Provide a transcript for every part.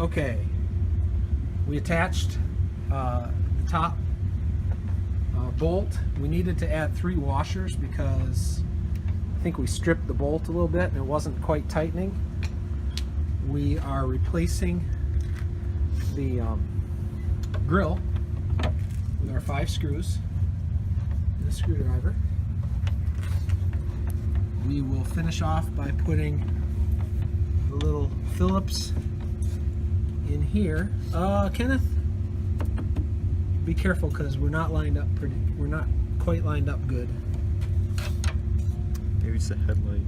Okay, we attached the top bolt. We needed to add 3 washers because I think we stripped the bolt a little bit and it wasn't quite tightening. We are replacing the grill with our 5 screws and a screwdriver. We will finish off by putting the little Phillips in here. Kenneth, be careful because we're not lined up we're not quite lined up good. Maybe it's the headlight.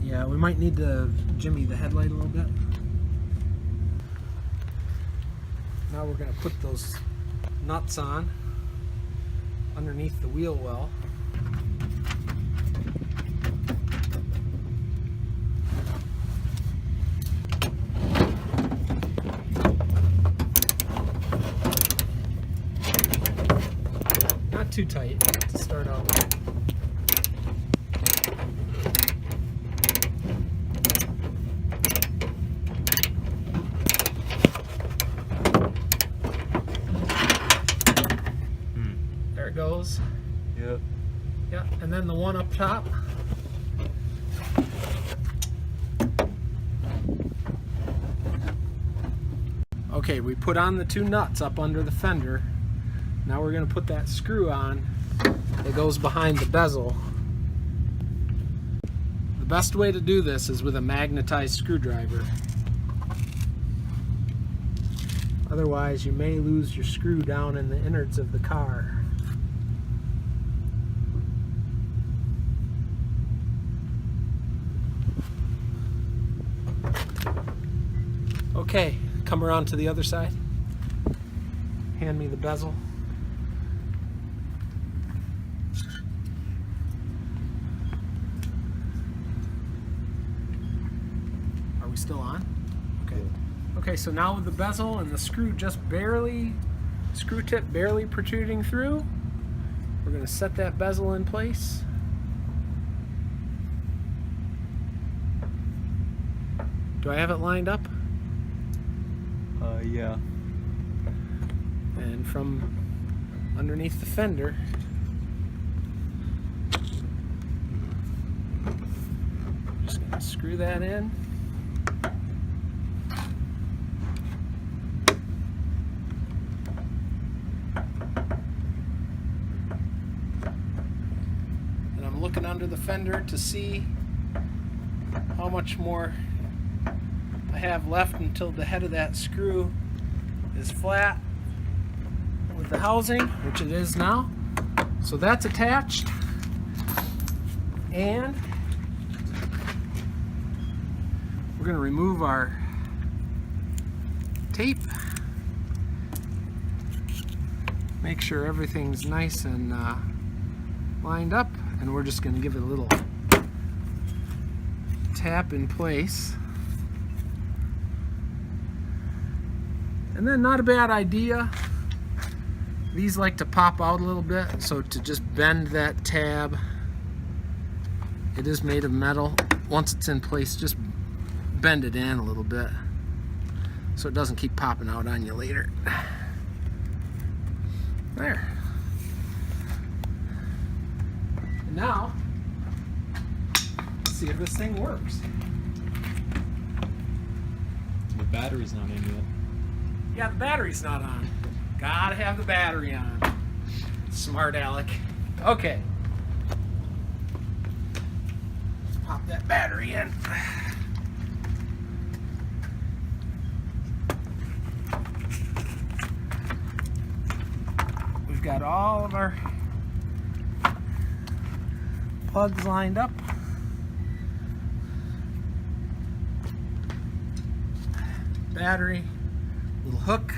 Yeah, we might need to jimmy the headlight a little bit. Now we're going to put those nuts on underneath the wheel well. Not too tight to start out with. There it goes. Yep. Yeah, and then the one up top. Okay, we put on the 2 nuts up under the fender. Now we're going to put that screw on that goes behind the bezel. The best way to do this is with a magnetized screwdriver. Otherwise, you may lose your screw down in the innards of the car. Okay, come around to the other side. Hand me the bezel. Are we still on? Okay. Okay, so now with the bezel and the screw screw tip barely protruding through, we're going to set that bezel in place. Do I have it lined up? Yeah. And from underneath the fender, just going to screw that in. And I'm looking under the fender to see how much more I have left until the head of that screw is flat with the housing, which it is now. So that's attached, and we're going to remove our tape, make sure everything's nice and lined up, and we're just going to give it a little tap in place. And then, not a bad idea, these like to pop out a little bit, so to just bend that tab, it is made of metal. Once it's in place, just bend it in a little bit so it doesn't keep popping out on you later. There. And now, let's see if this thing works. The battery's not in yet. Yeah, the battery's not on. Gotta have the battery on. Smart Alec. Okay. Let's pop that battery in. We've got all of our plugs lined up. Battery. Little hook.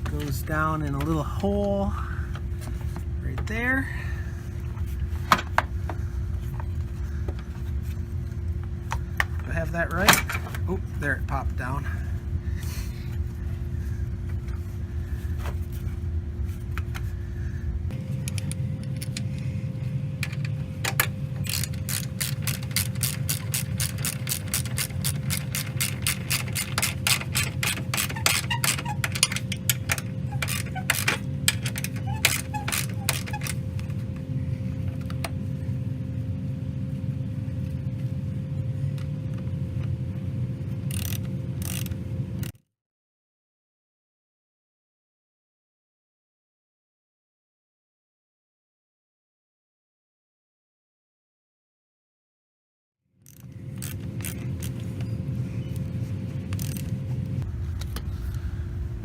Goes down in a little hole right there. Do I have that right? Oh, there it popped down.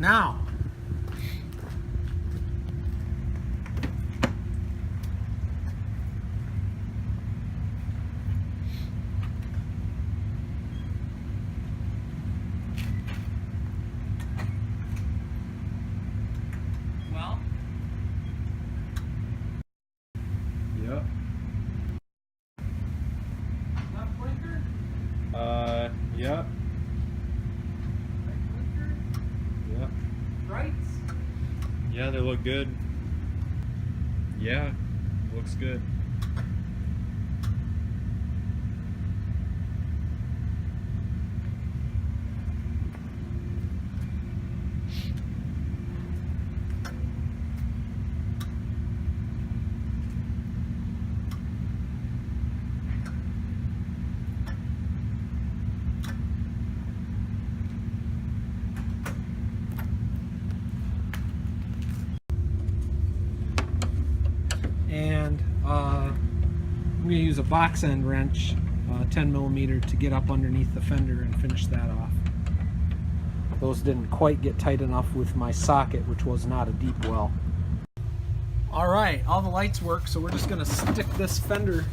Now, well, Yep. left blinker, Yep. right blinker, Yep. brights. Yeah, they look good. Yeah, looks good. And I'm going to use a box end wrench, 10 millimeter, to get up underneath the fender and finish that off. Those didn't quite get tight enough with my socket, which was not a deep well. Alright, all the lights work, so we're just going to stick this fender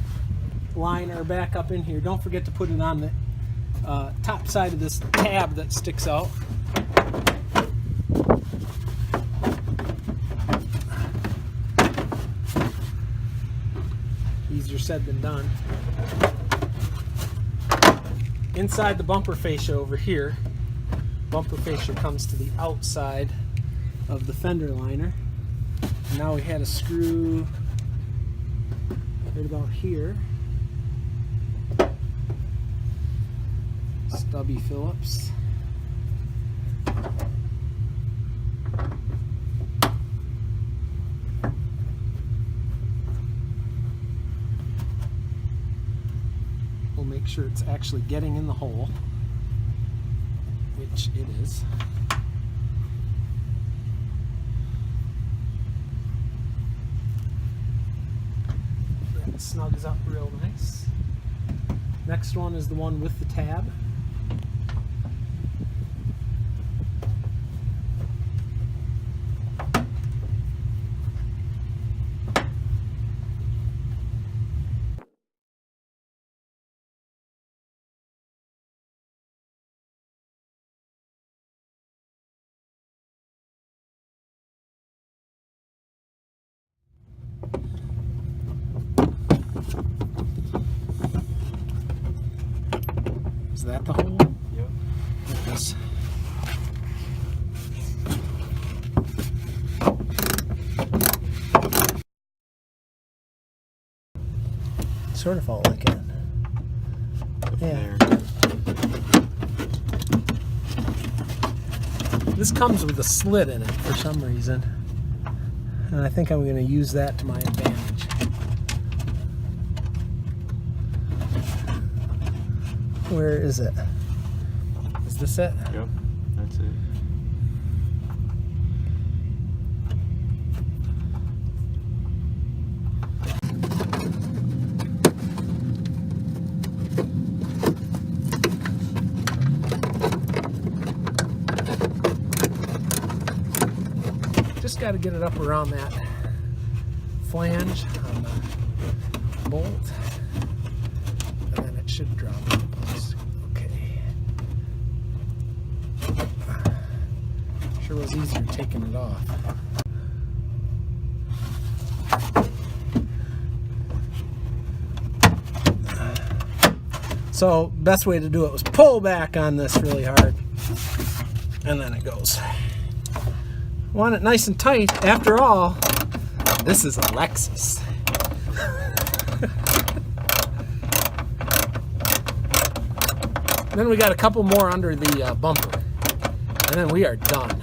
liner back up in here. Don't forget to put it on the top side of this tab that sticks out. Easier said than done. Inside the bumper fascia over here, bumper fascia comes to the outside of the fender liner. And now we had a screw right about here. Stubby Phillips. We'll make sure it's actually getting in the hole, which it is. That snugs up real nice. Next one is the one with the tab. Is that the hole? Yep. It is. Sort of felt like it. Yeah. This comes with a slit in it for some reason, and I think I'm going to use that to my advantage. Where is it? Is this it? Yep, that's it. Just got to get it up around that flange on the bolt, and then it should drop into place. Okay. Sure was easier taking it off. So, best way to do it was pull back on this really hard, and then it goes. Want it nice and tight. After all, this is a Lexus. Then we got a couple more under the bumper, and then we are done.